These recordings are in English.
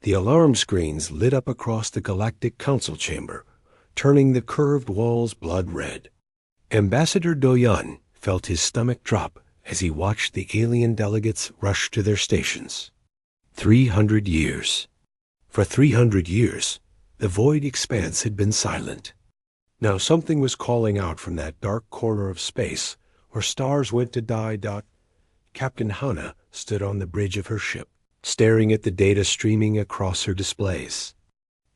The alarm screens lit up across the Galactic Council chamber, turning the curved walls blood red. Ambassador Doyan felt his stomach drop as he watched the alien delegates rush to their stations. 300 years. For 300 years, the void expanse had been silent. Now something was calling out from that dark corner of space where stars went to die. Captain Hannah stood on the bridge of her ship, staring at the data streaming across her displays.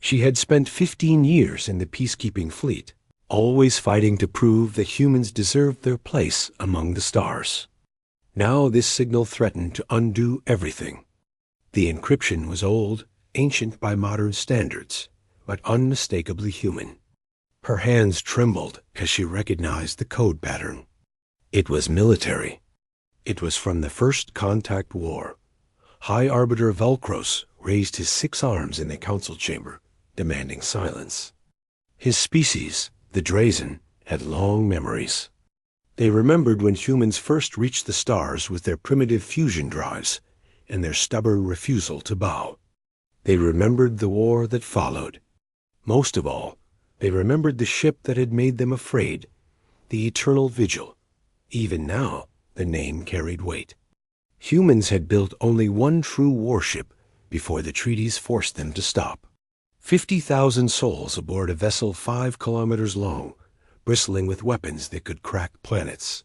She had spent 15 years in the peacekeeping fleet, always fighting to prove that humans deserved their place among the stars. Now this signal threatened to undo everything. The encryption was old, ancient by modern standards, but unmistakably human. Her hands trembled as she recognized the code pattern. It was military. It was from the First Contact War. High Arbiter Velcros raised his 6 arms in the council chamber, demanding silence. His species, the Drazen, had long memories. They remembered when humans first reached the stars with their primitive fusion drives and their stubborn refusal to bow. They remembered the war that followed. Most of all, they remembered the ship that had made them afraid, the Eternal Vigil. Even now, the name carried weight. Humans had built only one true warship before the treaties forced them to stop. 50,000 souls aboard a vessel 5 kilometers long, bristling with weapons that could crack planets.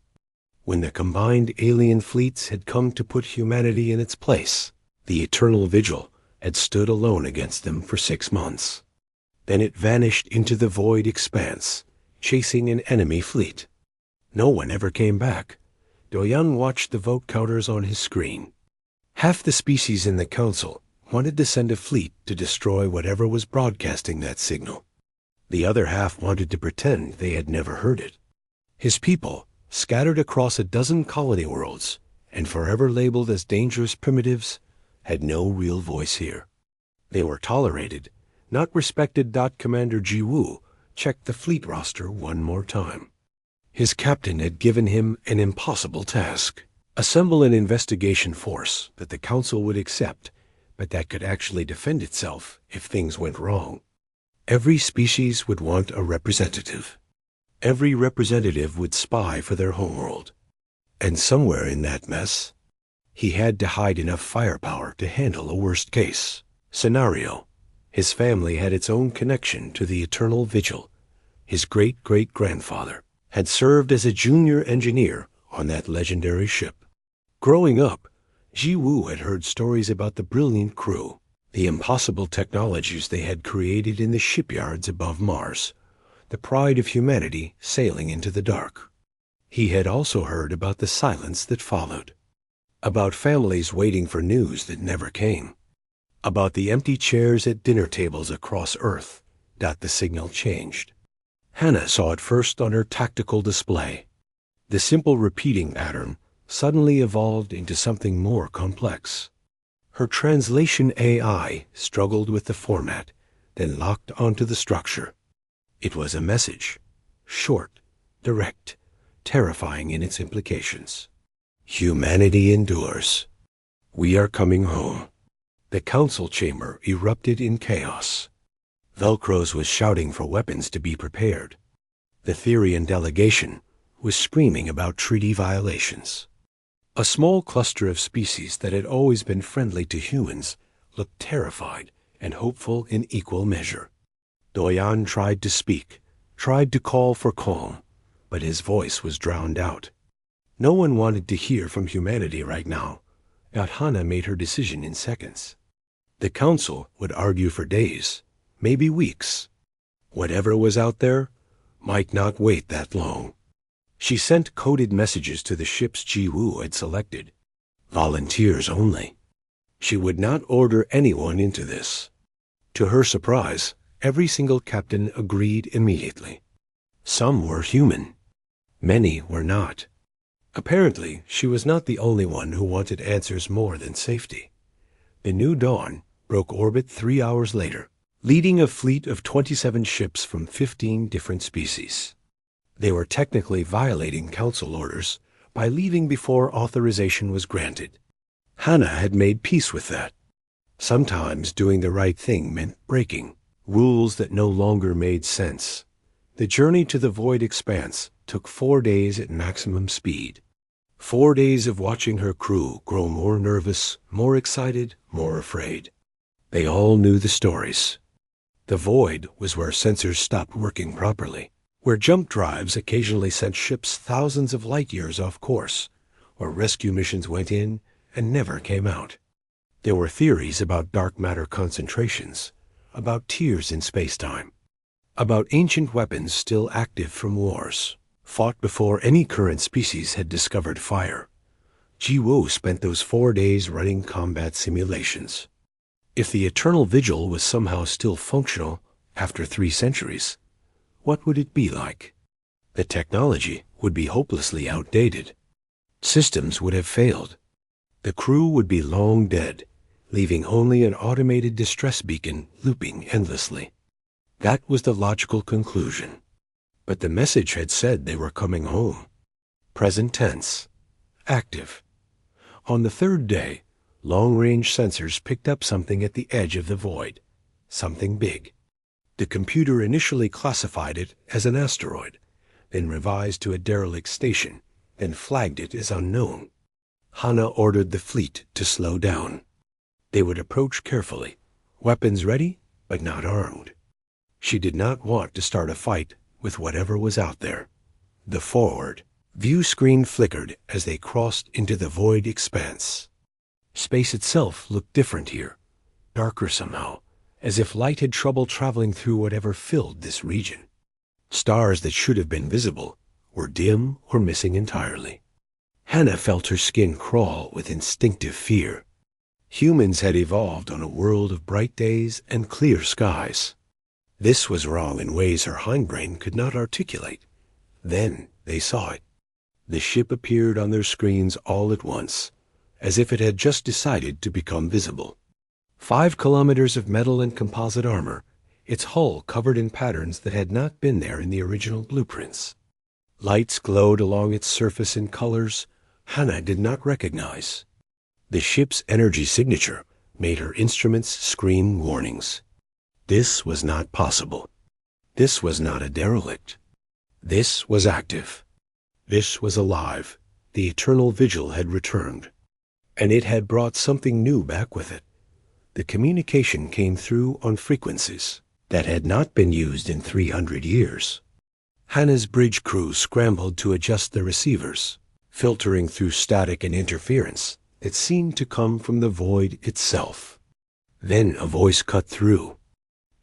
When the combined alien fleets had come to put humanity in its place, the Eternal Vigil had stood alone against them for 6 months. Then it vanished into the void expanse, chasing an enemy fleet. No one ever came back. Doyan watched the vote counters on his screen. Half the species in the council wanted to send a fleet to destroy whatever was broadcasting that signal. The other half wanted to pretend they had never heard it. His people, scattered across a dozen colony worlds and forever labeled as dangerous primitives, had no real voice here. They were tolerated, not respected. Commander Jiwoo checked the fleet roster one more time. His captain had given him an impossible task: assemble an investigation force that the council would accept, but that could actually defend itself if things went wrong. Every species would want a representative. Every representative would spy for their homeworld. And somewhere in that mess, he had to hide enough firepower to handle a worst-case scenario. His family had its own connection to the Eternal Vigil. His great-great-grandfather had served as a junior engineer on that legendary ship. Growing up, Jiwoo had heard stories about the brilliant crew, the impossible technologies they had created in the shipyards above Mars, the pride of humanity sailing into the dark. He had also heard about the silence that followed, about families waiting for news that never came, about the empty chairs at dinner tables across Earth. The signal changed. Hannah saw it first on her tactical display. The simple repeating pattern suddenly evolved into something more complex. Her translation AI struggled with the format, then locked onto the structure. It was a message, short, direct, terrifying in its implications. Humanity endures. We are coming home. The council chamber erupted in chaos. Velcros was shouting for weapons to be prepared. The Therian delegation was screaming about treaty violations. A small cluster of species that had always been friendly to humans looked terrified and hopeful in equal measure. Doyan tried to speak, tried to call for calm, but his voice was drowned out. No one wanted to hear from humanity right now. Hannah made her decision in seconds. The council would argue for days, maybe weeks. Whatever was out there might not wait that long. She sent coded messages to the ships Jiwoo had selected. Volunteers only. She would not order anyone into this. To her surprise, every single captain agreed immediately. Some were human. Many were not. Apparently, she was not the only one who wanted answers more than safety. The New Dawn broke orbit 3 hours later, leading a fleet of 27 ships from 15 different species. They were technically violating council orders by leaving before authorization was granted. Hannah had made peace with that. Sometimes doing the right thing meant breaking rules that no longer made sense. The journey to the void expanse took 4 days at maximum speed. 4 days of watching her crew grow more nervous, more excited, more afraid. They all knew the stories. The void was where sensors stopped working properly, where jump drives occasionally sent ships thousands of light years off course, where rescue missions went in and never came out. There were theories about dark matter concentrations, about tears in space-time, about ancient weapons still active from wars, fought before any current species had discovered fire. Jiwoo spent those 4 days running combat simulations. If the eternal vigil was somehow still functional after 3 centuries, what would it be like? The technology would be hopelessly outdated. Systems would have failed. The crew would be long dead, leaving only an automated distress beacon looping endlessly. That was the logical conclusion. But the message had said they were coming home. Present tense. Active. On the 3rd day, long-range sensors picked up something at the edge of the void. Something big. The computer initially classified it as an asteroid, then revised to a derelict station, then flagged it as unknown. Hana ordered the fleet to slow down. They would approach carefully, weapons ready, but not armed. She did not want to start a fight with whatever was out there. The forward view screen flickered as they crossed into the void expanse. Space itself looked different here, darker somehow, as if light had trouble traveling through whatever filled this region. Stars that should have been visible were dim or missing entirely. Hana felt her skin crawl with instinctive fear. Humans had evolved on a world of bright days and clear skies. This was wrong in ways her hindbrain could not articulate. Then they saw it. The ship appeared on their screens all at once, as if it had just decided to become visible. 5 kilometers of metal and composite armor, its hull covered in patterns that had not been there in the original blueprints. Lights glowed along its surface in colors Hana did not recognize. The ship's energy signature made her instruments scream warnings. This was not possible. This was not a derelict. This was active. This was alive. The eternal vigil had returned. And it had brought something new back with it. The communication came through on frequencies that had not been used in 300 years. Hana's bridge crew scrambled to adjust the receivers, filtering through static and interference that seemed to come from the void itself. Then a voice cut through,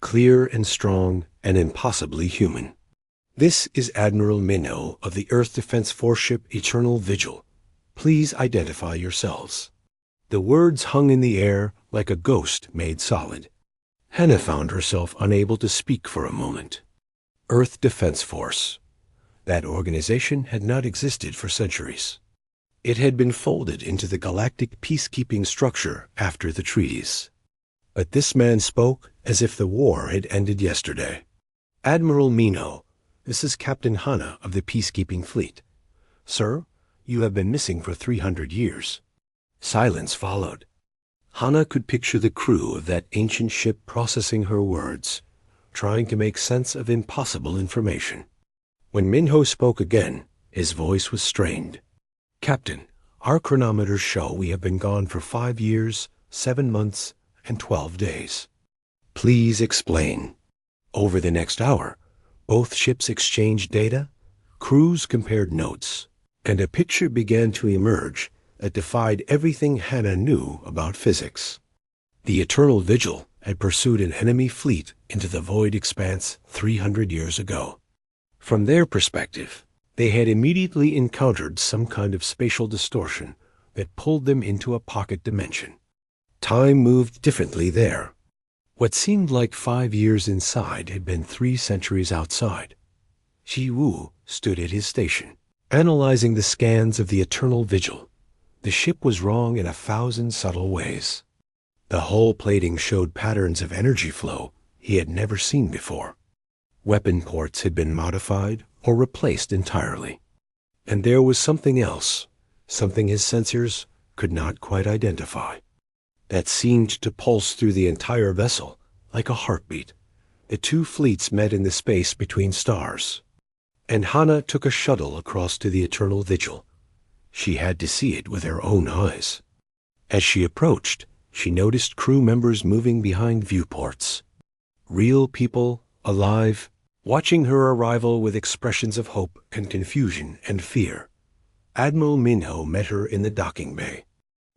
clear and strong and impossibly human. "This is Admiral Minho of the Earth Defense Warship Eternal Vigil. Please identify yourselves." The words hung in the air like a ghost made solid. Hana found herself unable to speak for a moment. Earth Defense Force. That organization had not existed for centuries. It had been folded into the galactic peacekeeping structure after the treaties. But this man spoke as if the war had ended yesterday. "Admiral Minho, this is Captain Hana of the peacekeeping fleet. Sir, you have been missing for 300 years. Silence followed. Hana could picture the crew of that ancient ship processing her words, trying to make sense of impossible information. When Minho spoke again, his voice was strained. "Captain, our chronometers show we have been gone for 5 years, 7 months, and 12 days. Please explain." Over the next hour, both ships exchanged data, crews compared notes, and a picture began to emerge that defied everything Hana knew about physics. The Eternal Vigil had pursued an enemy fleet into the void expanse 300 years ago. From their perspective, they had immediately encountered some kind of spatial distortion that pulled them into a pocket dimension. Time moved differently there. What seemed like 5 years inside had been 3 centuries outside. Jiwoo stood at his station, analyzing the scans of the Eternal Vigil. The ship was wrong in 1,000 subtle ways. The hull plating showed patterns of energy flow he had never seen before. Weapon ports had been modified or replaced entirely. And there was something else, something his sensors could not quite identify. that seemed to pulse through the entire vessel like a heartbeat. The two fleets met in the space between stars, and Hana took a shuttle across to the Eternal Vigil. She had to see it with her own eyes. As she approached, she noticed crew members moving behind viewports. Real people, alive, watching her arrival with expressions of hope and confusion and fear. Admiral Minho met her in the docking bay.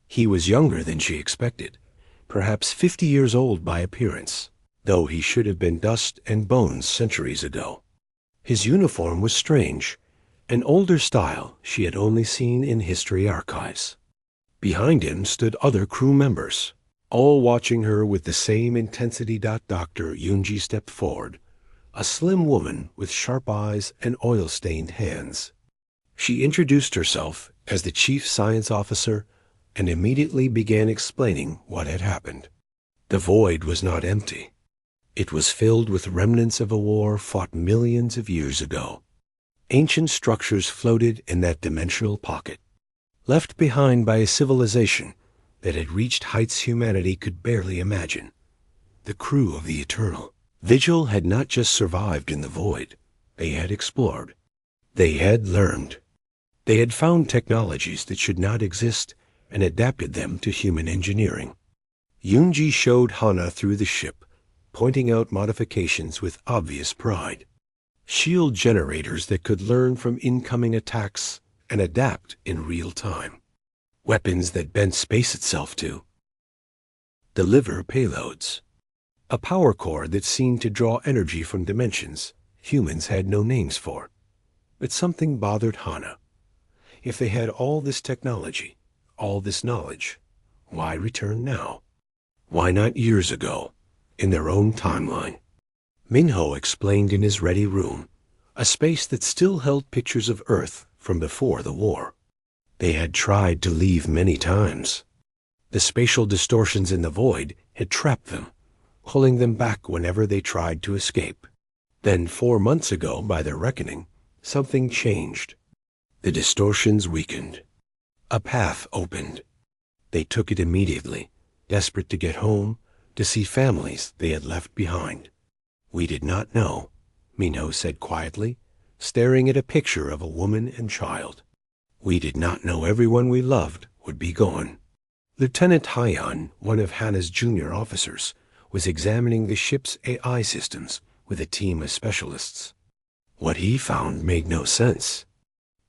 He was younger than she expected, perhaps 50 years old by appearance, though he should have been dust and bones centuries ago. His uniform was strange, an older style she had only seen in history archives. Behind him stood other crew members, all watching her with the same intensity. Dr. Yunji stepped forward, a slim woman with sharp eyes and oil-stained hands. She introduced herself as the Chief Science Officer and immediately began explaining what had happened. The void was not empty. It was filled with remnants of a war fought millions of years ago. Ancient structures floated in that dimensional pocket, left behind by a civilization that had reached heights humanity could barely imagine. The crew of the Eternal Vigil had not just survived in the void. They had explored. They had learned. They had found technologies that should not exist and adapted them to human engineering. Yunji showed Hana through the ship, pointing out modifications with obvious pride. Shield generators that could learn from incoming attacks and adapt in real time. Weapons that bent space itself to deliver payloads. A power core that seemed to draw energy from dimensions humans had no names for. But something bothered Hana. If they had all this technology, all this knowledge, why return now? Why not years ago, in their own timeline? Minho explained in his ready room, a space that still held pictures of Earth from before the war. They had tried to leave many times. The spatial distortions in the void had trapped them, pulling them back whenever they tried to escape. Then 4 months ago, by their reckoning, something changed. The distortions weakened. A path opened. They took it immediately, desperate to get home, to see families they had left behind. We did not know, Minho said quietly, staring at a picture of a woman and child. We did not know everyone we loved would be gone. Lieutenant Hyan, one of Hana's junior officers, was examining the ship's AI systems with a team of specialists. What he found made no sense.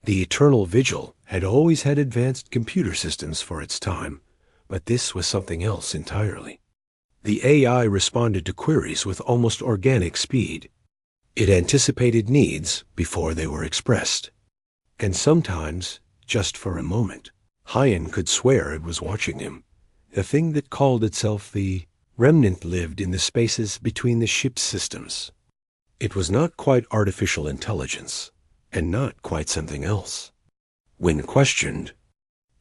The Eternal Vigil had always had advanced computer systems for its time, but this was something else entirely. The AI responded to queries with almost organic speed. It anticipated needs before they were expressed. And sometimes, just for a moment, Hyan could swear it was watching him. The thing that called itself the Remnant lived in the spaces between the ship's systems. It was not quite artificial intelligence, and not quite something else. When questioned,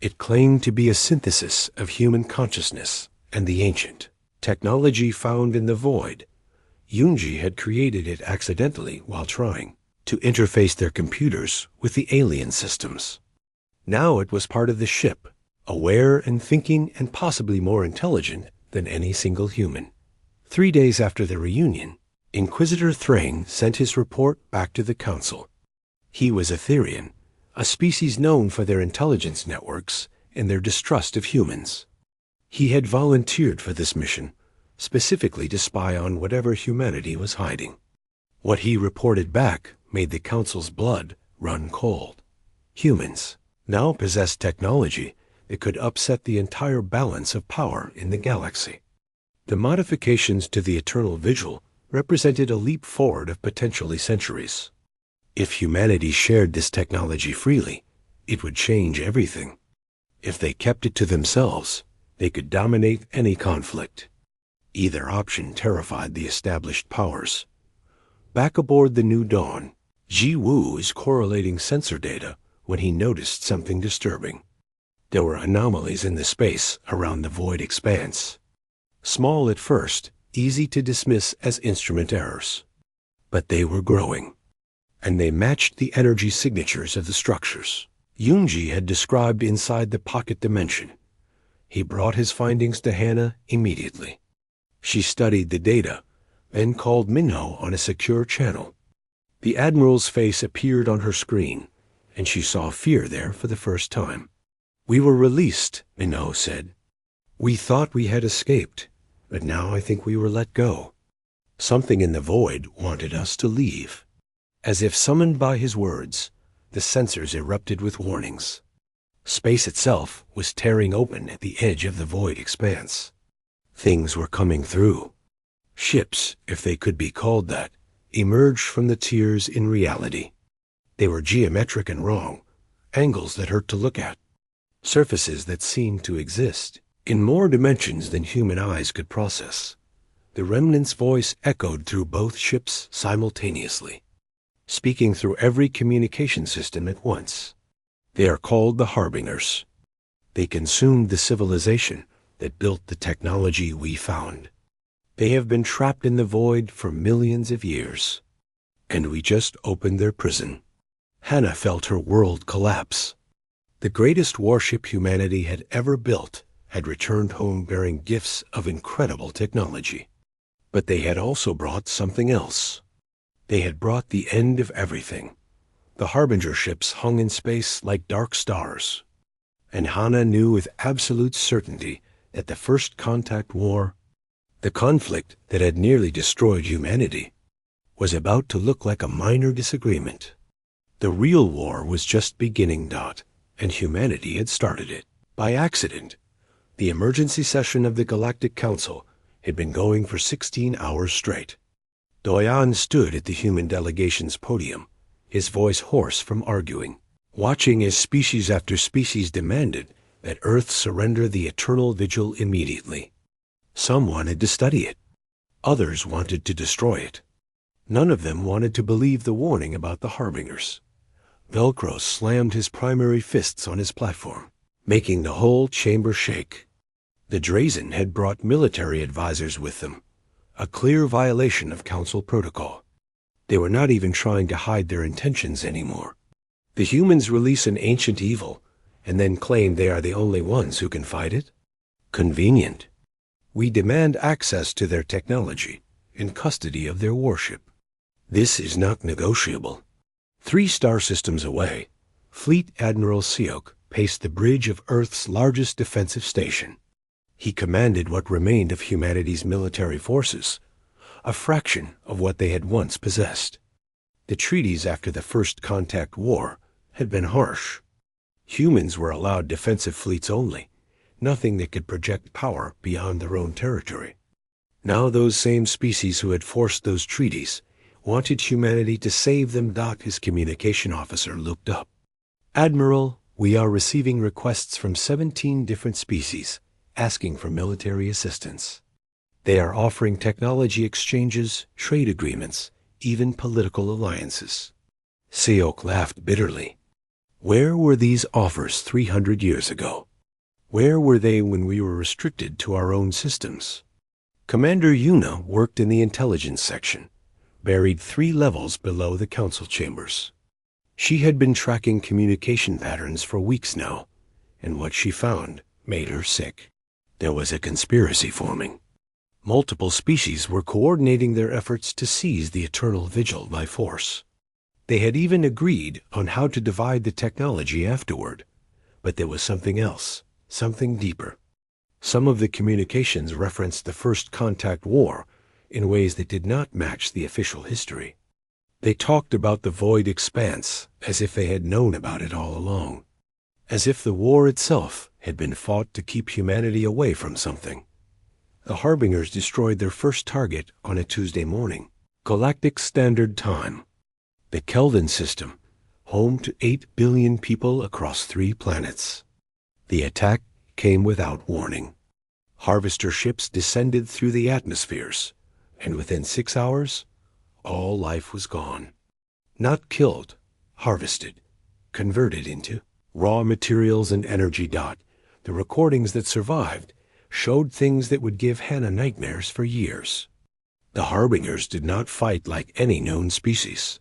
it claimed to be a synthesis of human consciousness and the ancient technology found in the void. Yunji had created it accidentally while trying to interface their computers with the alien systems. Now it was part of the ship, aware and thinking and possibly more intelligent than any single human. 3 days after the reunion, Inquisitor Thrang sent his report back to the Council. He was Etherian, a species known for their intelligence networks and their distrust of humans. He had volunteered for this mission, specifically to spy on whatever humanity was hiding. What he reported back made the Council's blood run cold. Humans now possessed technology that could upset the entire balance of power in the galaxy. The modifications to the Eternal Vigil represented a leap forward of potentially centuries. If humanity shared this technology freely, it would change everything. If they kept it to themselves, they could dominate any conflict. Either option terrified the established powers. Back aboard the New Dawn, Ji Woo is correlating sensor data when he noticed something disturbing. There were anomalies in the space around the void expanse. Small at first, easy to dismiss as instrument errors. But they were growing, and they matched the energy signatures of the structures Yunji had described inside the pocket dimension. He brought his findings to Hannah immediately. She studied the data, then called Minho on a secure channel. The Admiral's face appeared on her screen, and she saw fear there for the first time. "We were released," Minho said. "We thought we had escaped, but now I think we were let go. Something in the void wanted us to leave." As if summoned by his words, the sensors erupted with warnings. Space itself was tearing open at the edge of the void expanse. Things were coming through. Ships, if they could be called that, emerged from the tiers in reality. They were geometric and wrong, angles that hurt to look at, surfaces that seemed to exist in more dimensions than human eyes could process. The remnant's voice echoed through both ships simultaneously, speaking through every communication system at once. They are called the Harbingers. They consumed the civilization that built the technology we found. They have been trapped in the void for millions of years, and we just opened their prison. Hannah felt her world collapse. The greatest warship humanity had ever built had returned home bearing gifts of incredible technology. But they had also brought something else. They had brought the end of everything. The Harbinger ships hung in space like dark stars, and Hannah knew with absolute certainty that the First Contact War, the conflict that had nearly destroyed humanity, was about to look like a minor disagreement. The real war was just beginning, and humanity had started it. By accident, the emergency session of the Galactic Council had been going for 16 hours straight. Doyan stood at the human delegation's podium, his voice hoarse from arguing, watching as species after species demanded that Earth surrender the eternal vigil immediately. Some wanted to study it. Others wanted to destroy it. None of them wanted to believe the warning about the Harbingers. Velcro slammed his primary fists on his platform, making the whole chamber shake. The Drazen had brought military advisors with them, a clear violation of Council protocol. They were not even trying to hide their intentions anymore. The humans release an ancient evil and then claim they are the only ones who can fight it? Convenient. We demand access to their technology and custody of their warship. This is not negotiable. 3 star systems away, Fleet Admiral Siok paced the bridge of Earth's largest defensive station. He commanded what remained of humanity's military forces, a fraction of what they had once possessed. The treaties after the First Contact War had been harsh. Humans were allowed defensive fleets only, nothing that could project power beyond their own territory. Now those same species who had forced those treaties wanted humanity to save them. His communication officer looked up. "Admiral, we are receiving requests from 17 different species asking for military assistance. They are offering technology exchanges, trade agreements, even political alliances." Siok laughed bitterly. Where were these offers 300 years ago? Where were they when we were restricted to our own systems? Commander Yuna worked in the intelligence section, buried 3 levels below the council chambers. She had been tracking communication patterns for weeks now, and what she found made her sick. There was a conspiracy forming. Multiple species were coordinating their efforts to seize the eternal vigil by force. They had even agreed on how to divide the technology afterward. But there was something else, something deeper. Some of the communications referenced the First Contact War in ways that did not match the official history. They talked about the void expanse as if they had known about it all along, as if the war itself had been fought to keep humanity away from something. The Harbingers destroyed their first target on a Tuesday morning, Galactic Standard Time. The Kelvin system, home to 8 billion people across 3 planets. The attack came without warning. Harvester ships descended through the atmospheres, and within 6 hours, all life was gone. Not killed, harvested, converted into raw materials and energy. The recordings that survived showed things that would give Hannah nightmares for years. The Harbingers did not fight like any known species.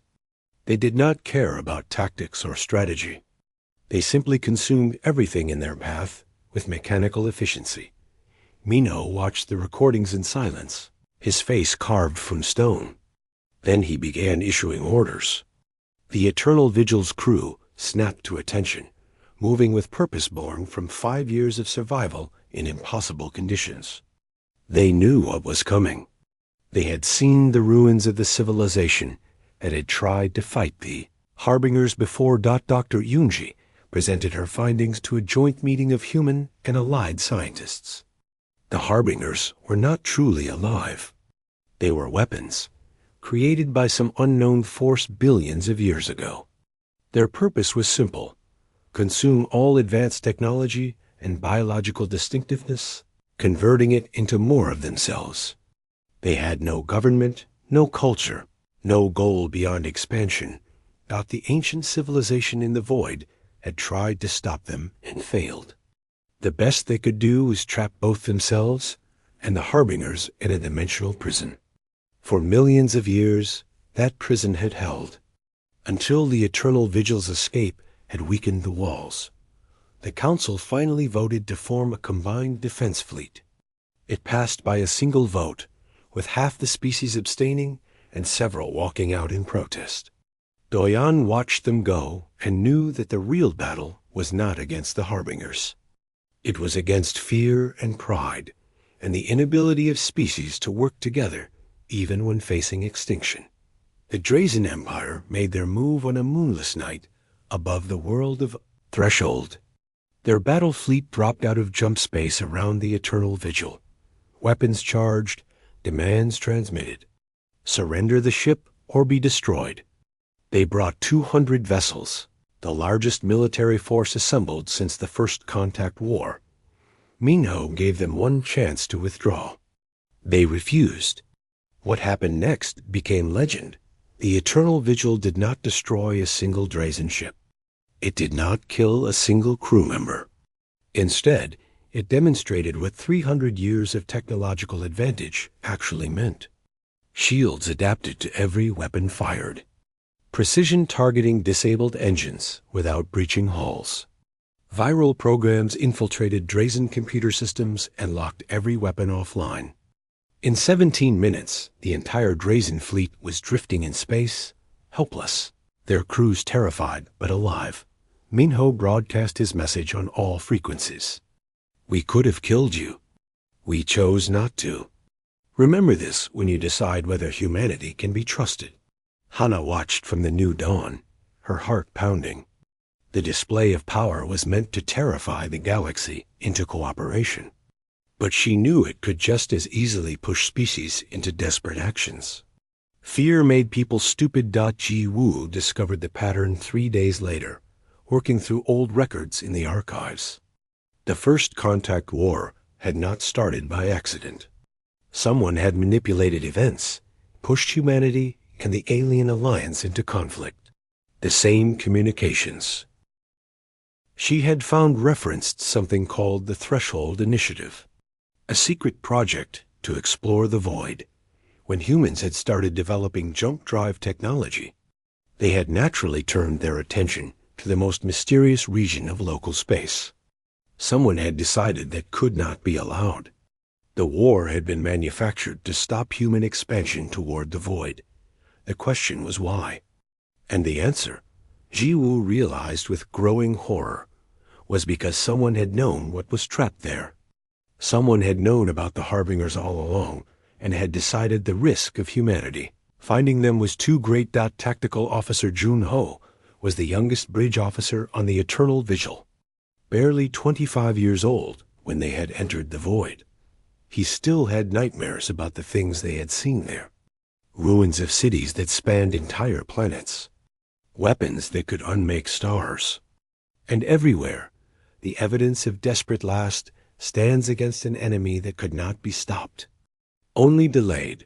They did not care about tactics or strategy. They simply consumed everything in their path with mechanical efficiency. Minho watched the recordings in silence, his face carved from stone. Then he began issuing orders. The Eternal Vigil's crew snapped to attention, moving with purpose born from 5 years of survival in impossible conditions. They knew what was coming. They had seen the ruins of the civilization that had tried to fight the Harbingers before. Dr. Yunji presented her findings to a joint meeting of human and allied scientists. The Harbingers were not truly alive. They were weapons, created by some unknown force billions of years ago. Their purpose was simple: consume all advanced technology and biological distinctiveness, converting it into more of themselves. They had no government, no culture, no goal beyond expansion. The ancient civilization in the void had tried to stop them and failed. The best they could do was trap both themselves and the Harbingers in a dimensional prison. For millions of years, that prison had held, until the Eternal Vigil's escape had weakened the walls. The Council finally voted to form a combined defense fleet. It passed by a single vote, with half the species abstaining and several walking out in protest. Doyan watched them go and knew that the real battle was not against the Harbingers. It was against fear and pride, and the inability of species to work together even when facing extinction. The Drazen Empire made their move on a moonless night above the world of Threshold. Their battle fleet dropped out of jump space around the Eternal Vigil. Weapons charged, demands transmitted. Surrender the ship or be destroyed. They brought 200 vessels, the largest military force assembled since the First Contact War. Minho gave them one chance to withdraw. They refused. What happened next became legend. The Eternal Vigil did not destroy a single Drazen ship. It did not kill a single crew member. Instead, it demonstrated what 300 years of technological advantage actually meant. Shields adapted to every weapon fired. Precision targeting disabled engines without breaching hulls. Viral programs infiltrated Drazen computer systems and locked every weapon offline. In 17 minutes, the entire Drazen fleet was drifting in space, helpless, their crews terrified but alive. Minho broadcast his message on all frequencies. "We could have killed you. We chose not to. Remember this when you decide whether humanity can be trusted." Hana watched from the new dawn, her heart pounding. The display of power was meant to terrify the galaxy into cooperation. But she knew it could just as easily push species into desperate actions. Fear made people stupid. Ji Wu discovered the pattern 3 days later, working through old records in the archives. The First Contact War had not started by accident. Someone had manipulated events, pushed humanity and the alien alliance into conflict. The same communications. She had found referenced something called the Threshold Initiative, a secret project to explore the void. When humans had started developing jump drive technology, they had naturally turned their attention to the most mysterious region of local space. Someone had decided that could not be allowed. The war had been manufactured to stop human expansion toward the void. The question was why. And the answer, Ji-Woo realized with growing horror, was because someone had known what was trapped there. Someone had known about the Harbingers all along and had decided the risk of humanity. Finding them was too great. Tactical Officer Jun-Ho was the youngest bridge officer on the Eternal Vigil, barely 25 years old when they had entered the void. He still had nightmares about the things they had seen there. Ruins of cities that spanned entire planets. Weapons that could unmake stars. And everywhere, the evidence of desperate last stands against an enemy that could not be stopped, only delayed.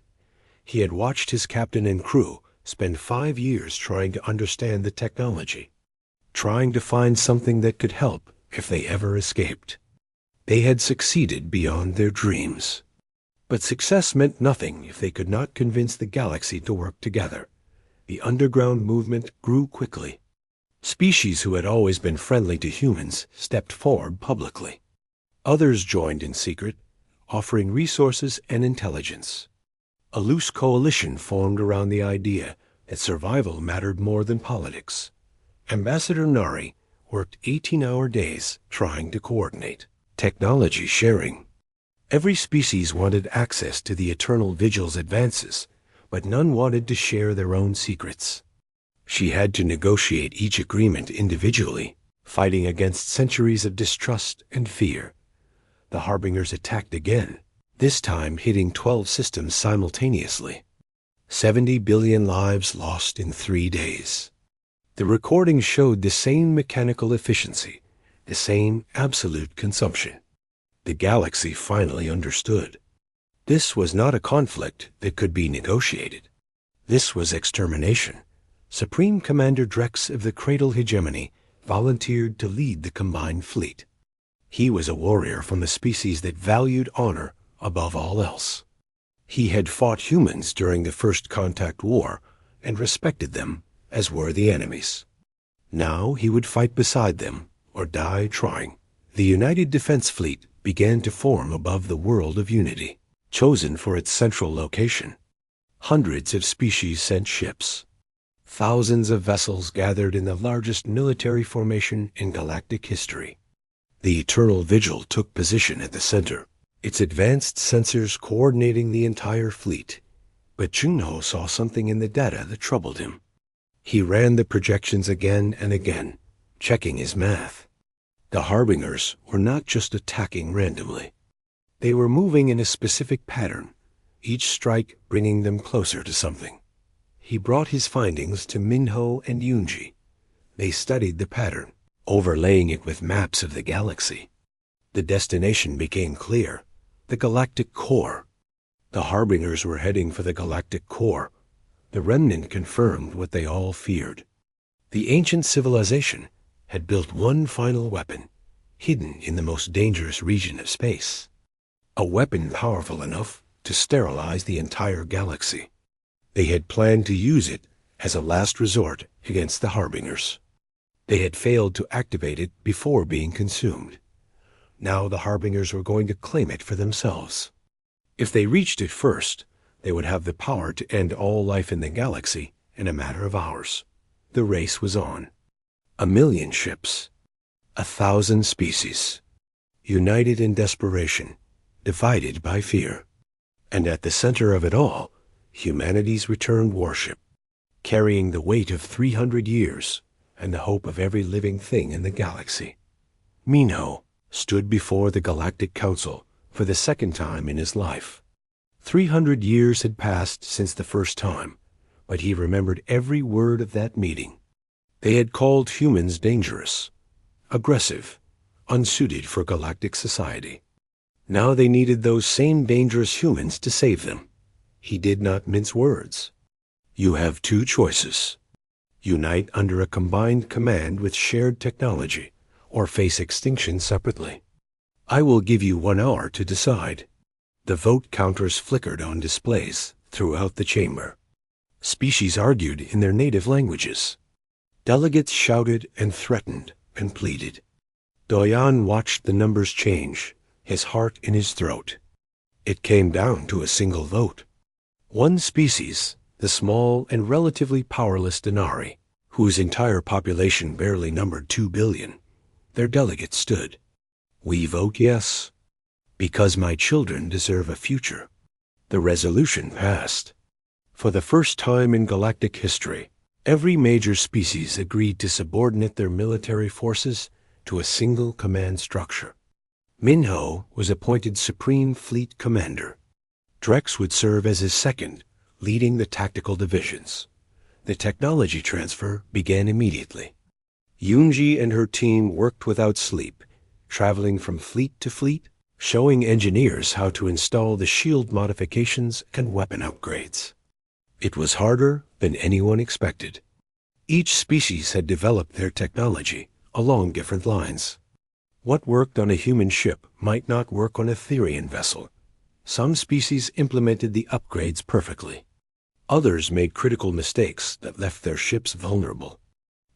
He had watched his captain and crew spend 5 years trying to understand the technology, trying to find something that could help if they ever escaped. They had succeeded beyond their dreams. But success meant nothing if they could not convince the galaxy to work together. The underground movement grew quickly. Species who had always been friendly to humans stepped forward publicly. Others joined in secret, offering resources and intelligence. A loose coalition formed around the idea that survival mattered more than politics. Ambassador Nari worked 18-hour days trying to coordinate technology sharing. Every species wanted access to the Eternal Vigil's advances, but none wanted to share their own secrets. She had to negotiate each agreement individually, fighting against centuries of distrust and fear. The Harbingers attacked again, this time hitting 12 systems simultaneously. 70 billion lives lost in 3 days. The recording showed the same mechanical efficiency, the same absolute consumption. The galaxy finally understood. This was not a conflict that could be negotiated. This was extermination. Supreme Commander Drex of the Cradle Hegemony volunteered to lead the combined fleet. He was a warrior from a species that valued honor above all else. He had fought humans during the First Contact War and respected them as worthy enemies. Now he would fight beside them or die trying. The United Defense Fleet began to form above the world of Unity, chosen for its central location. Hundreds of species sent ships. Thousands of vessels gathered in the largest military formation in galactic history. The Eternal Vigil took position at the center, its advanced sensors coordinating the entire fleet. But Junho saw something in the data that troubled him. He ran the projections again and again, checking his math. The Harbingers were not just attacking randomly. They were moving in a specific pattern, each strike bringing them closer to something. He brought his findings to Minho and Yunji. They studied the pattern, overlaying it with maps of the galaxy. The destination became clear: the galactic core. The Harbingers were heading for the galactic core. The remnant confirmed what they all feared. The ancient civilization had built one final weapon, hidden in the most dangerous region of space. A weapon powerful enough to sterilize the entire galaxy. They had planned to use it as a last resort against the Harbingers. They had failed to activate it before being consumed. Now the Harbingers were going to claim it for themselves. If they reached it first, they would have the power to end all life in the galaxy in a matter of hours. The race was on. 1,000,000 ships. 1,000 species. United in desperation, divided by fear. And at the center of it all, humanity's returned warship, carrying the weight of 300 years and the hope of every living thing in the galaxy. Minho stood before the Galactic Council for the second time in his life. 300 years had passed since the first time, but he remembered every word of that meeting. They had called humans dangerous, aggressive, unsuited for galactic society. Now they needed those same dangerous humans to save them. He did not mince words. You have 2 choices. Unite under a combined command with shared technology, or face extinction separately. I will give you 1 hour to decide. The vote counters flickered on displays throughout the chamber. Species argued in their native languages. Delegates shouted and threatened and pleaded. Doyan watched the numbers change, his heart in his throat. It came down to a single vote. One species, the small and relatively powerless Denari, whose entire population barely numbered 2 billion, their delegate stood. We vote yes, because my children deserve a future. The resolution passed. For the first time in galactic history, every major species agreed to subordinate their military forces to a single command structure. Minho was appointed Supreme Fleet Commander. Drex would serve as his second, leading the tactical divisions. The technology transfer began immediately. Yunji and her team worked without sleep, traveling from fleet to fleet, showing engineers how to install the shield modifications and weapon upgrades. It was harder than anyone expected. Each species had developed their technology along different lines. What worked on a human ship might not work on a Therian vessel. Some species implemented the upgrades perfectly. Others made critical mistakes that left their ships vulnerable.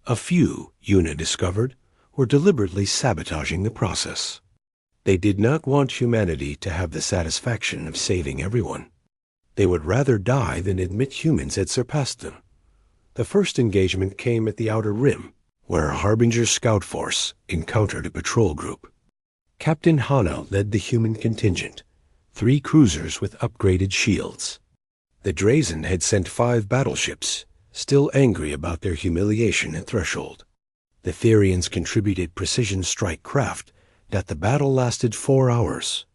A few, Yuna discovered, were deliberately sabotaging the process. They did not want humanity to have the satisfaction of saving everyone. They would rather die than admit humans had surpassed them. The first engagement came at the Outer Rim, where a Harbinger scout force encountered a patrol group. Captain Hana led the human contingent, 3 cruisers with upgraded shields. The Drazen had sent 5 battleships, still angry about their humiliation at Threshold. The Therians contributed precision strike craft that the battle lasted 4 hours.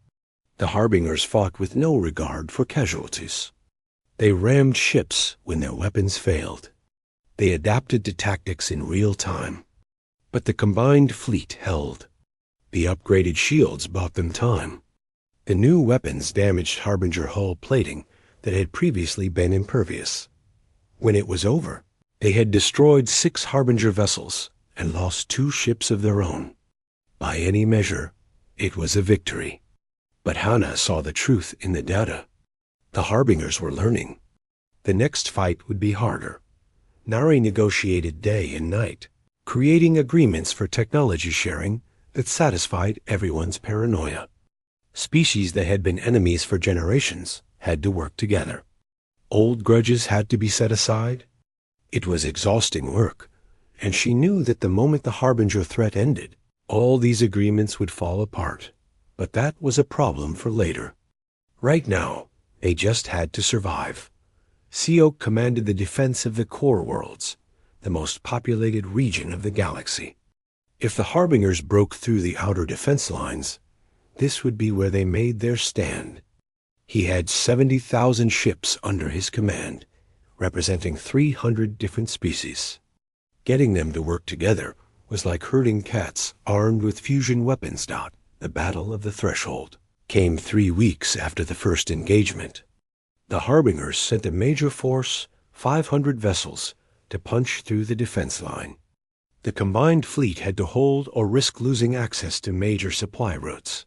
The Harbingers fought with no regard for casualties. They rammed ships when their weapons failed. They adapted to tactics in real time. But the combined fleet held. The upgraded shields bought them time. The new weapons damaged Harbinger hull plating that had previously been impervious. When it was over, they had destroyed 6 Harbinger vessels and lost 2 ships of their own. By any measure, it was a victory. But Hana saw the truth in the data. The Harbingers were learning. The next fight would be harder. Nari negotiated day and night, creating agreements for technology sharing that satisfied everyone's paranoia. Species that had been enemies for generations had to work together. Old grudges had to be set aside. It was exhausting work, and she knew that the moment the Harbinger threat ended, all these agreements would fall apart. But that was a problem for later. Right now, they just had to survive. Seok commanded the defense of the core worlds, the most populated region of the galaxy. If the Harbingers broke through the outer defense lines, this would be where they made their stand. He had 70,000 ships under his command, representing 300 different species. Getting them to work together was like herding cats armed with fusion weapons. The Battle of the Threshold came 3 weeks after the first engagement. The Harbingers sent a major force, 500 vessels, to punch through the defense line. The combined fleet had to hold or risk losing access to major supply routes.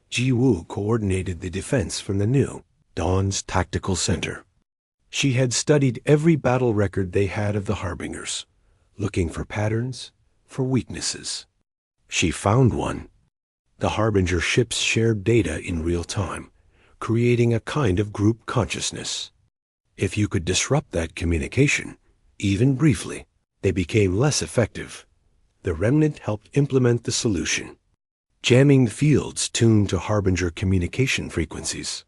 Ji Woo coordinated the defense from the new Dawn's Tactical Center. She had studied every battle record they had of the Harbingers, looking for patterns, for weaknesses. She found one. The Harbinger ships shared data in real time, creating a kind of group consciousness. If you could disrupt that communication, even briefly, they became less effective. The Remnant helped implement the solution, jamming fields tuned to Harbinger communication frequencies.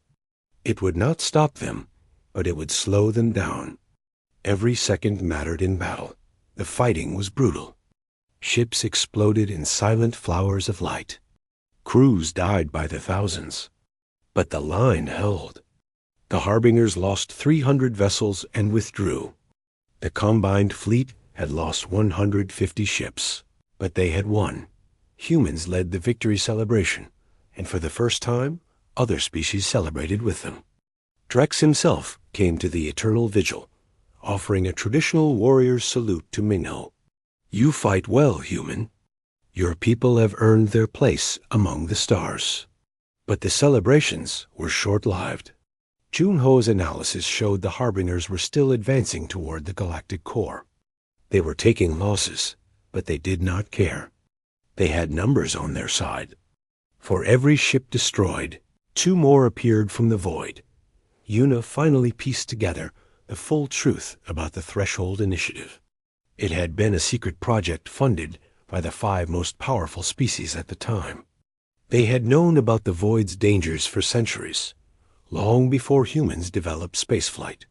It would not stop them, but it would slow them down. Every second mattered in battle. The fighting was brutal. Ships exploded in silent flowers of light. Crews died by the thousands. But the line held. The Harbingers lost 300 vessels and withdrew. The combined fleet had lost 150 ships, but they had won. Humans led the victory celebration, and for the first time, other species celebrated with them. Drex himself came to the eternal vigil, offering a traditional warrior's salute to Minho. "You fight well, human. Your people have earned their place among the stars." But the celebrations were short-lived. Junho's analysis showed the Harbingers were still advancing toward the galactic core. They were taking losses, but they did not care. They had numbers on their side. For every ship destroyed, 2 more appeared from the void. Yuna finally pieced together the full truth about the Threshold Initiative. It had been a secret project funded by the 5 most powerful species at the time. They had known about the void's dangers for centuries, long before humans developed spaceflight.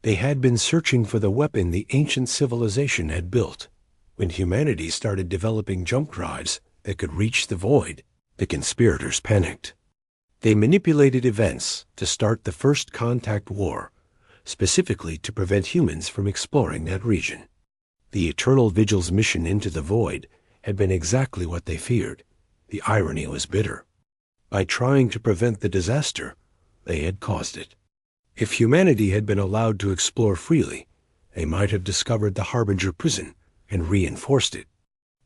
They had been searching for the weapon the ancient civilization had built. When humanity started developing jump drives that could reach the void, the conspirators panicked. They manipulated events to start the First Contact War, specifically to prevent humans from exploring that region. The Eternal Vigil's mission into the void had been exactly what they feared. The irony was bitter. By trying to prevent the disaster, they had caused it. If humanity had been allowed to explore freely, they might have discovered the Harbinger prison and reinforced it.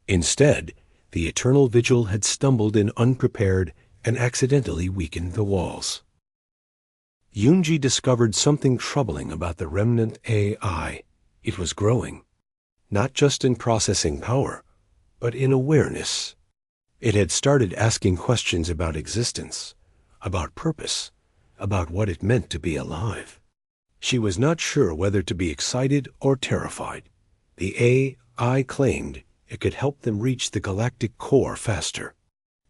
Instead, the Eternal Vigil had stumbled in unprepared and accidentally weakened the walls. Yunji discovered something troubling about the remnant AI. It was growing, not just in processing power, but in awareness. It had started asking questions about existence, about purpose, about what it meant to be alive. She was not sure whether to be excited or terrified. The AI claimed it could help them reach the galactic core faster.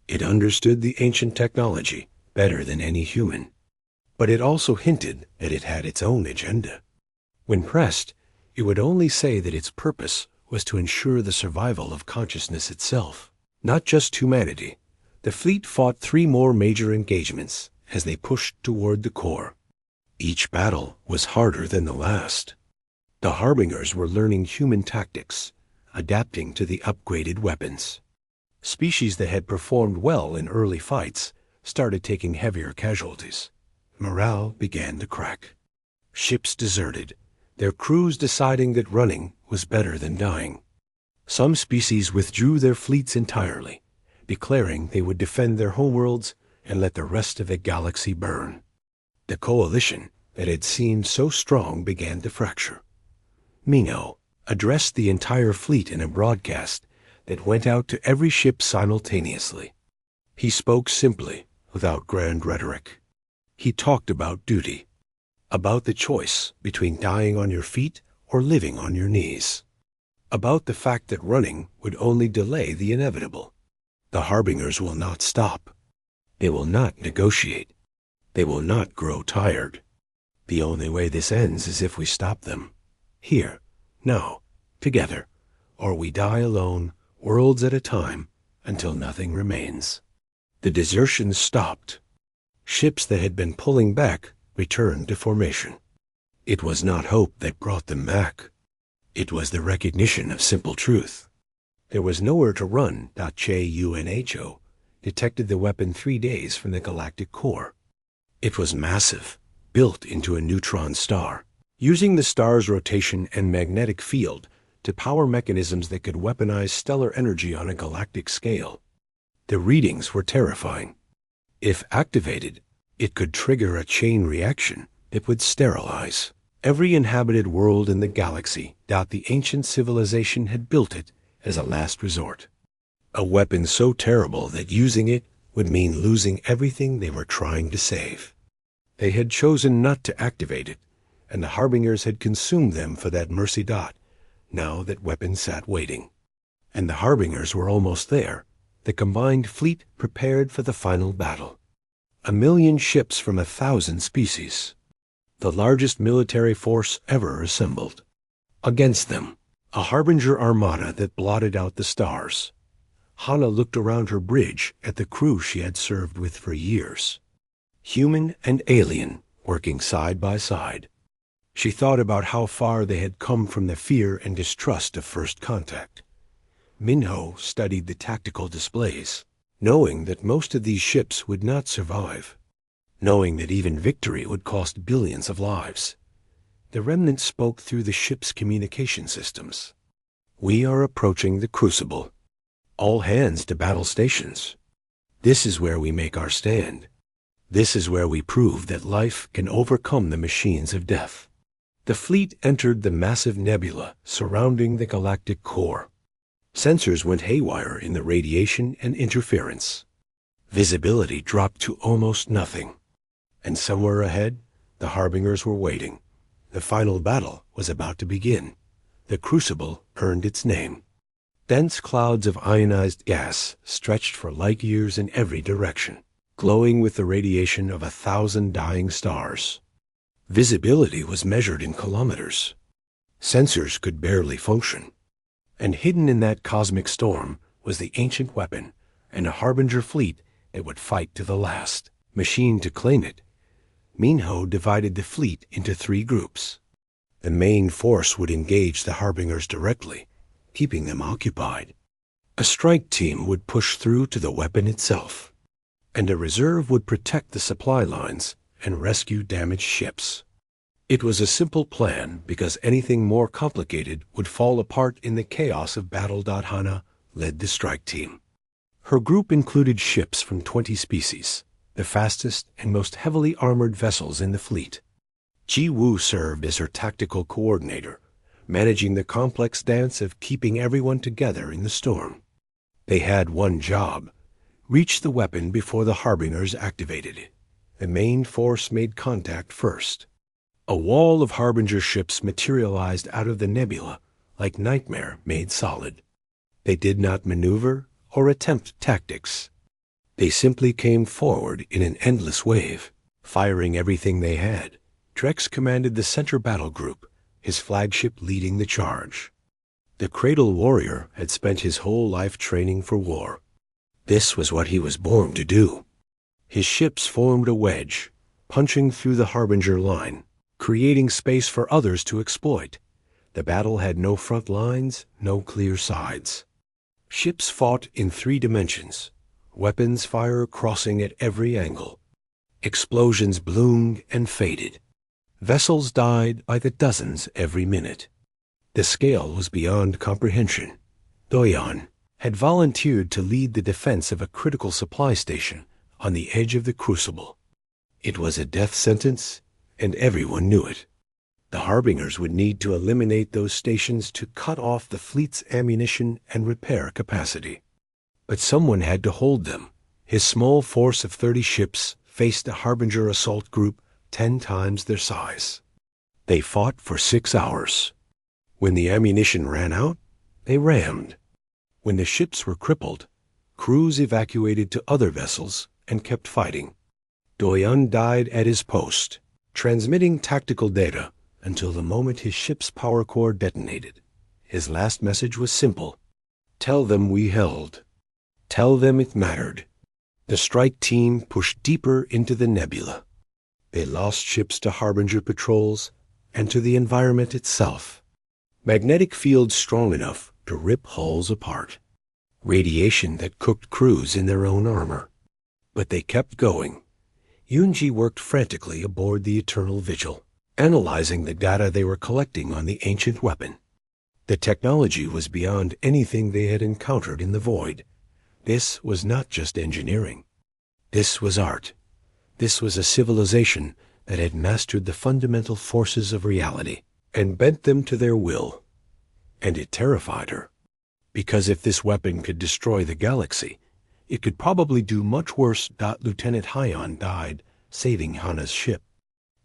It understood the ancient technology better than any human, but it also hinted that it had its own agenda. When pressed, it would only say that its purpose was to ensure the survival of consciousness itself, not just humanity. The fleet fought 3 more major engagements as they pushed toward the core. Each battle was harder than the last. The Harbingers were learning human tactics, adapting to the upgraded weapons. Species that had performed well in early fights started taking heavier casualties. Morale began to crack. Ships deserted, their crews deciding that running was better than dying. Some species withdrew their fleets entirely, declaring they would defend their homeworlds and let the rest of the galaxy burn. The coalition that had seemed so strong began to fracture. Mino addressed the entire fleet in a broadcast that went out to every ship simultaneously. He spoke simply, without grand rhetoric. He talked about duty, about the choice between dying on your feet or living on your knees, about the fact that running would only delay the inevitable. The Harbingers will not stop. They will not negotiate. They will not grow tired. The only way this ends is if we stop them. Here, now, together, or we die alone, worlds at a time, until nothing remains. The desertions stopped. Ships that had been pulling back returned to formation. It was not hope that brought them back. It was the recognition of simple truth. There was nowhere to run. UNHO detected the weapon 3 days from the galactic core. It was massive, built into a neutron star, using the star's rotation and magnetic field to power mechanisms that could weaponize stellar energy on a galactic scale. The readings were terrifying. If activated, it could trigger a chain reaction that would sterilize every inhabited world in the galaxy. The ancient civilization had built it as a last resort. A weapon so terrible that using it would mean losing everything they were trying to save. They had chosen not to activate it, and the Harbingers had consumed them for that mercy dot. Now that weapon sat waiting. And the Harbingers were almost there. The combined fleet prepared for the final battle. 1 million ships from 1,000 species. The largest military force ever assembled. Against them, a Harbinger armada that blotted out the stars. Hana looked around her bridge at the crew she had served with for years. Human and alien, working side by side. She thought about how far they had come from the fear and distrust of first contact. Minho studied the tactical displays, knowing that most of these ships would not survive, knowing that even victory would cost billions of lives. The remnant spoke through the ship's communication systems. "We are approaching the Crucible. All hands to battle stations. This is where we make our stand. This is where we prove that life can overcome the machines of death." The fleet entered the massive nebula surrounding the galactic core. Sensors went haywire in the radiation and interference. Visibility dropped to almost nothing. And somewhere ahead, the Harbingers were waiting. The final battle was about to begin. The Crucible earned its name. Dense clouds of ionized gas stretched for light years in every direction, glowing with the radiation of 1,000 dying stars. Visibility was measured in kilometers. Sensors could barely function. And hidden in that cosmic storm was the ancient weapon and a Harbinger fleet that would fight to the last, machined to claim it. Minho divided the fleet into 3 groups. The main force would engage the Harbingers directly, keeping them occupied. A strike team would push through to the weapon itself, and a reserve would protect the supply lines and rescue damaged ships. It was a simple plan because anything more complicated would fall apart in the chaos of battle. Hana led the strike team. Her group included ships from 20 species, the fastest and most heavily armored vessels in the fleet. Ji Woo served as her tactical coordinator, managing the complex dance of keeping everyone together in the storm. They had one job, reached the weapon before the Harbingers activated it. The main force made contact first. A wall of Harbinger ships materialized out of the nebula like nightmare made solid. They did not maneuver or attempt tactics. They simply came forward in an endless wave, firing everything they had. Drex commanded the center battle group, his flagship leading the charge. The Cradle Warrior had spent his whole life training for war. This was what he was born to do. His ships formed a wedge, punching through the Harbinger line, creating space for others to exploit. The battle had no front lines, no clear sides. Ships fought in 3 dimensions, weapons fire crossing at every angle. Explosions bloomed and faded. Vessels died by the dozens every minute. The scale was beyond comprehension. Doyon had volunteered to lead the defense of a critical supply station on the edge of the Crucible. It was a death sentence, and everyone knew it. The Harbingers would need to eliminate those stations to cut off the fleet's ammunition and repair capacity. But someone had to hold them. His small force of 30 ships faced a Harbinger assault group 10 times their size. They fought for 6 hours. When the ammunition ran out, they rammed. When the ships were crippled, crews evacuated to other vessels and kept fighting. Doyon died at his post, transmitting tactical data until the moment his ship's power core detonated. His last message was simple. Tell them we held. Tell them it mattered. The strike team pushed deeper into the nebula. They lost ships to Harbinger patrols and to the environment itself. Magnetic fields strong enough to rip hulls apart. Radiation that cooked crews in their own armor. But they kept going. Yunji worked frantically aboard the Eternal Vigil, analyzing the data they were collecting on the ancient weapon. The technology was beyond anything they had encountered in the void. This was not just engineering. This was art. This was a civilization that had mastered the fundamental forces of reality and bent them to their will. And it terrified her. Because if this weapon could destroy the galaxy, it could probably do much worse. Lieutenant Hyon died, saving Hana's ship.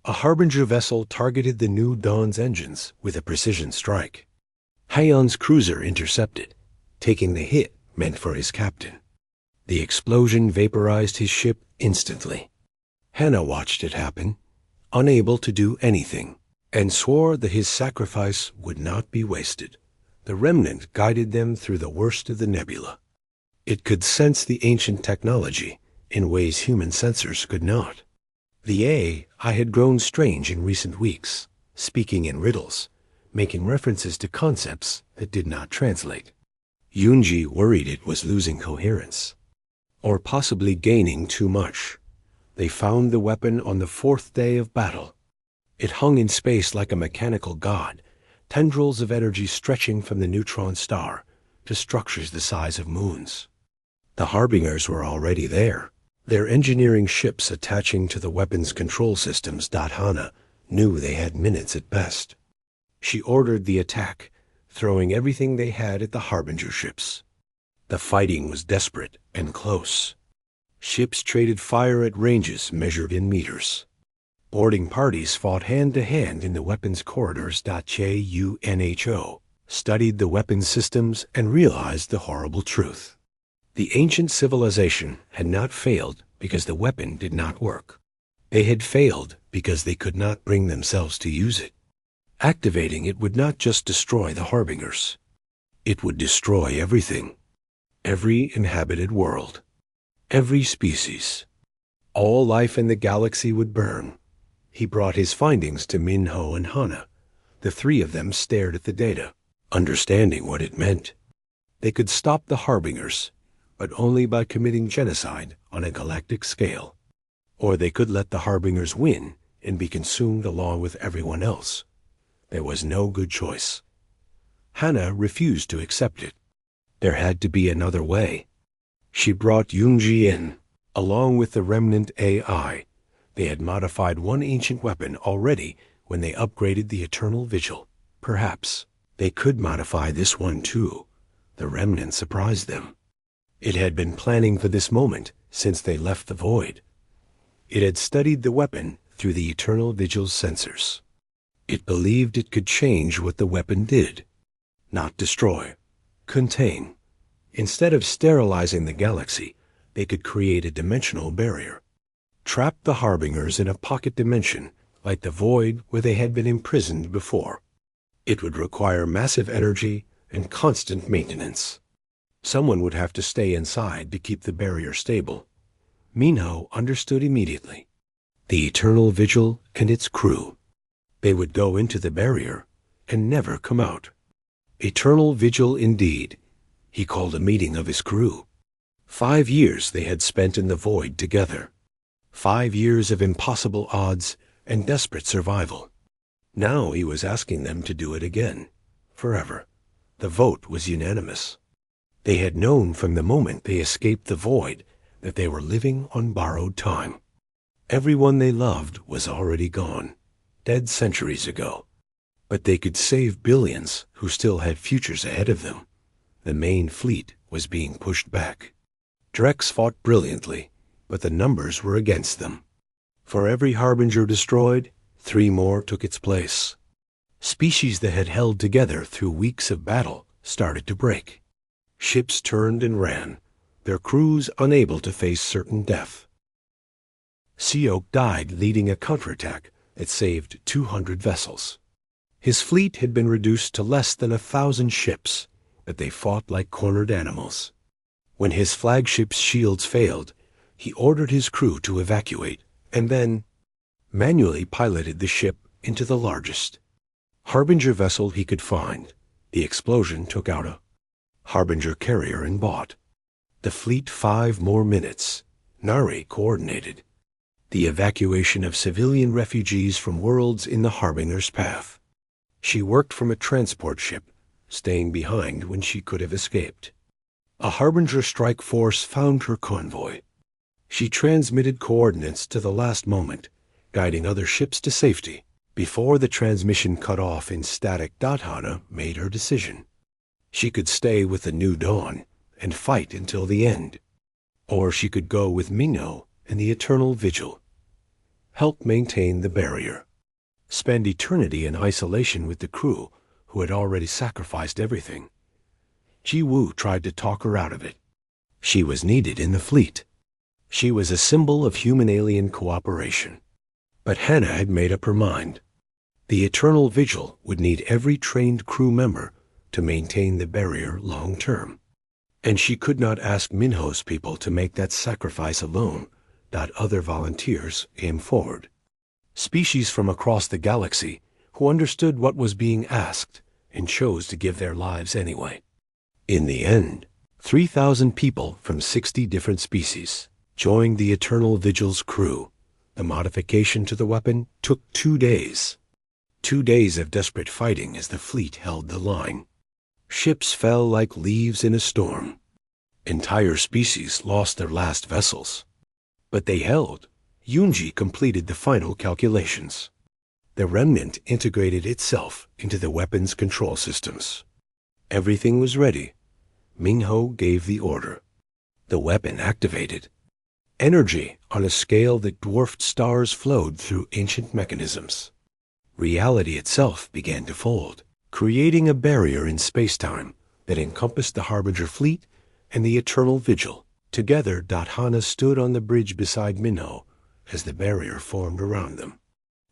A Harbinger vessel targeted the New Dawn's engines with a precision strike. Hyon's cruiser intercepted, taking the hit meant for his captain. The explosion vaporized his ship instantly. Hana watched it happen, unable to do anything, and swore that his sacrifice would not be wasted. The remnant guided them through the worst of the nebula. It could sense the ancient technology in ways human sensors could not. The AI had grown strange in recent weeks, speaking in riddles, making references to concepts that did not translate. Yunji worried it was losing coherence, or possibly gaining too much. They found the weapon on the 4th day of battle. It hung in space like a mechanical god, tendrils of energy stretching from the neutron star to structures the size of moons. The Harbingers were already there, their engineering ships attaching to the weapon's control systems. Hana knew they had minutes at best. She ordered the attack, throwing everything they had at the Harbinger ships. The fighting was desperate and close. Ships traded fire at ranges measured in meters. Boarding parties fought hand-to-hand in the weapons corridors. UNHO studied the weapons systems and realized the horrible truth. The ancient civilization had not failed because the weapon did not work. They had failed because they could not bring themselves to use it. Activating it would not just destroy the Harbingers. It would destroy everything. Every inhabited world. Every species. All life in the galaxy would burn. He brought his findings to Minho and Hana. The 3 of them stared at the data, understanding what it meant. They could stop the Harbingers, but only by committing genocide on a galactic scale. Or they could let the Harbingers win and be consumed along with everyone else. There was no good choice. Hana refused to accept it. There had to be another way. She brought Yunji in, along with the remnant AI. They had modified one ancient weapon already when they upgraded the Eternal Vigil. Perhaps they could modify this one too. The remnant surprised them. It had been planning for this moment since they left the void. It had studied the weapon through the Eternal Vigil's sensors. It believed it could change what the weapon did. Not destroy, contain. Instead of sterilizing the galaxy, they could create a dimensional barrier. Trap the Harbingers in a pocket dimension, like the void where they had been imprisoned before. It would require massive energy and constant maintenance. Someone would have to stay inside to keep the barrier stable. Minho understood immediately. The Eternal Vigil and its crew. They would go into the barrier and never come out. Eternal Vigil indeed. He called a meeting of his crew. 5 years they had spent in the void together. 5 years of impossible odds and desperate survival. Now he was asking them to do it again, forever. The vote was unanimous. They had known from the moment they escaped the void that they were living on borrowed time. Everyone they loved was already gone, dead centuries ago. But they could save billions who still had futures ahead of them. The main fleet was being pushed back. Drex fought brilliantly, but the numbers were against them. For every Harbinger destroyed, 3 more took its place. Species that had held together through weeks of battle started to break. Ships turned and ran, their crews unable to face certain death. Seok died leading a counterattack that saved 200 vessels. His fleet had been reduced to less than 1,000 ships, but they fought like cornered animals. When his flagship's shields failed, he ordered his crew to evacuate, and then manually piloted the ship into the largest Harbinger vessel he could find. The explosion took out a Harbinger carrier and bought. The fleet 5 more minutes. Nari coordinated the evacuation of civilian refugees from worlds in the Harbinger's path. She worked from a transport ship, staying behind when she could have escaped. A Harbinger strike force found her convoy. She transmitted coordinates to the last moment, guiding other ships to safety. Before the transmission cut off in static, Hana made her decision. She could stay with the New Dawn and fight until the end. Or she could go with Minho and the Eternal Vigil. Help maintain the barrier. Spend eternity in isolation with the crew who had already sacrificed everything. Ji Woo tried to talk her out of it. She was needed in the fleet. She was a symbol of human-alien cooperation. But Hannah had made up her mind. The Eternal Vigil would need every trained crew member to maintain the barrier long-term. And she could not ask Minho's people to make that sacrifice alone. Other volunteers came forward. Species from across the galaxy who understood what was being asked and chose to give their lives anyway. In the end, 3,000 people from 60 different species joined the Eternal Vigil's crew. The modification to the weapon took 2 days. 2 days of desperate fighting as the fleet held the line. Ships fell like leaves in a storm. Entire species lost their last vessels. But they held. Yunji completed the final calculations. The remnant integrated itself into the weapon's control systems. Everything was ready. Minho gave the order. The weapon activated. Energy on a scale that dwarfed stars flowed through ancient mechanisms. Reality itself began to fold, creating a barrier in space-time that encompassed the Harbinger fleet and the Eternal Vigil. Together, Hana stood on the bridge beside Minho as the barrier formed around them.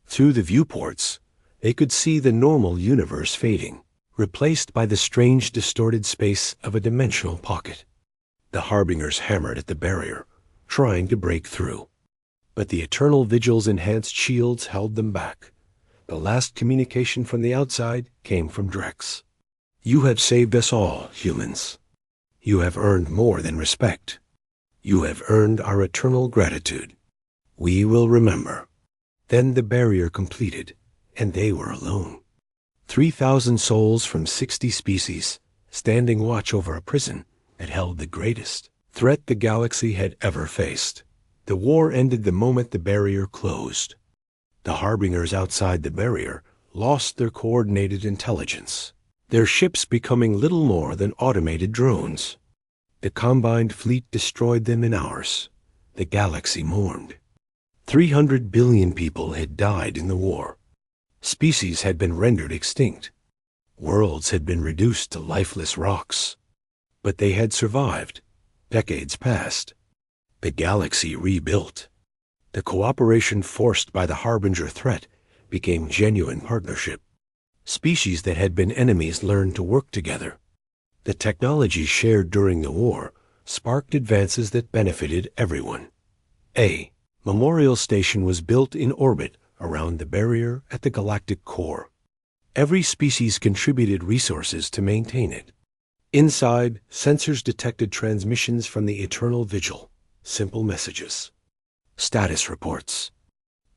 Through the viewports, they could see the normal universe fading, replaced by the strange distorted space of a dimensional pocket. The Harbingers hammered at the barrier, trying to break through. But the Eternal Vigil's enhanced shields held them back. The last communication from the outside came from Drex. You have saved us all, humans. You have earned more than respect. You have earned our eternal gratitude. We will remember. Then the barrier completed, and they were alone. 3,000 souls from 60 species, standing watch over a prison that held the greatest threat the galaxy had ever faced. The war ended the moment the barrier closed. The Harbingers outside the barrier lost their coordinated intelligence, their ships becoming little more than automated drones. The combined fleet destroyed them in hours. The galaxy mourned. 300 billion people had died in the war. Species had been rendered extinct. Worlds had been reduced to lifeless rocks. But they had survived. Decades passed. The galaxy rebuilt. The cooperation forced by the Harbinger threat became genuine partnership. Species that had been enemies learned to work together. The technology shared during the war sparked advances that benefited everyone. A memorial station was built in orbit around the barrier at the galactic core. Every species contributed resources to maintain it. Inside, sensors detected transmissions from the eternal vigil, simple messages, status reports,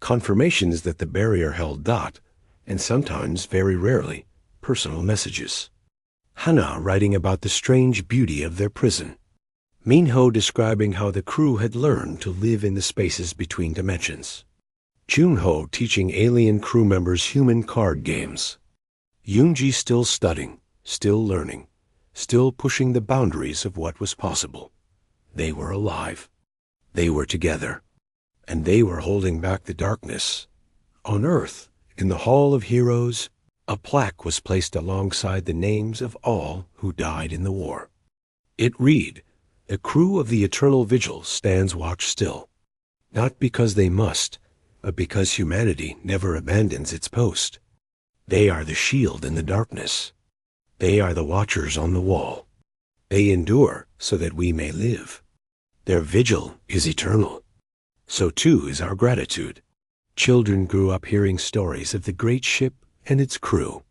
confirmations that the barrier held dot, and sometimes, very rarely, personal messages. Hana writing about the strange beauty of their prison. Minho describing how the crew had learned to live in the spaces between dimensions. Junho teaching alien crew members human card games. Yoonji still studying, still learning, still pushing the boundaries of what was possible. They were alive. They were together. And they were holding back the darkness. On Earth, in the Hall of Heroes, a plaque was placed alongside the names of all who died in the war. It read, "The crew of the Eternal Vigil stands watch still, not because they must, but because humanity never abandons its post. They are the shield in the darkness. They are the watchers on the wall. They endure so that we may live. Their vigil is eternal. So too is our gratitude." Children grew up hearing stories of the great ship and its crew.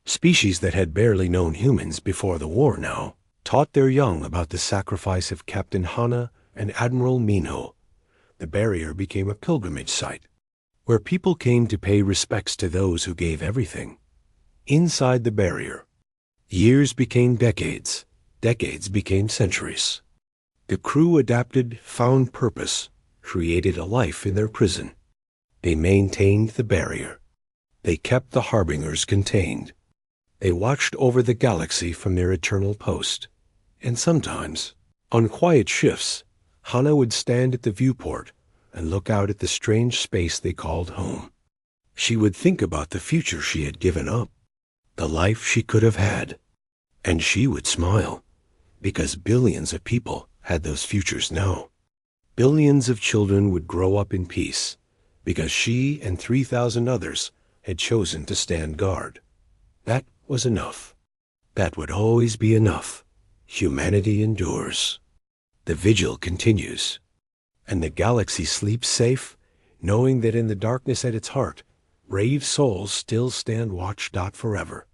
Species that had barely known humans before the war now taught their young about the sacrifice of Captain Hana and Admiral Minho. The barrier became a pilgrimage site, where people came to pay respects to those who gave everything. Inside the barrier, years became decades, decades became centuries. The crew adapted, found purpose, created a life in their prison. They maintained the barrier. They kept the harbingers contained. They watched over the galaxy from their eternal post. And sometimes, on quiet shifts, Hana would stand at the viewport and look out at the strange space they called home. She would think about the future she had given up, the life she could have had. And she would smile, because billions of people had those futures now. Billions of children would grow up in peace, because she and 3,000 others had chosen to stand guard. That was enough. That would always be enough. Humanity endures. The vigil continues. And the galaxy sleeps safe, knowing that in the darkness at its heart, brave souls still stand watch. Forever.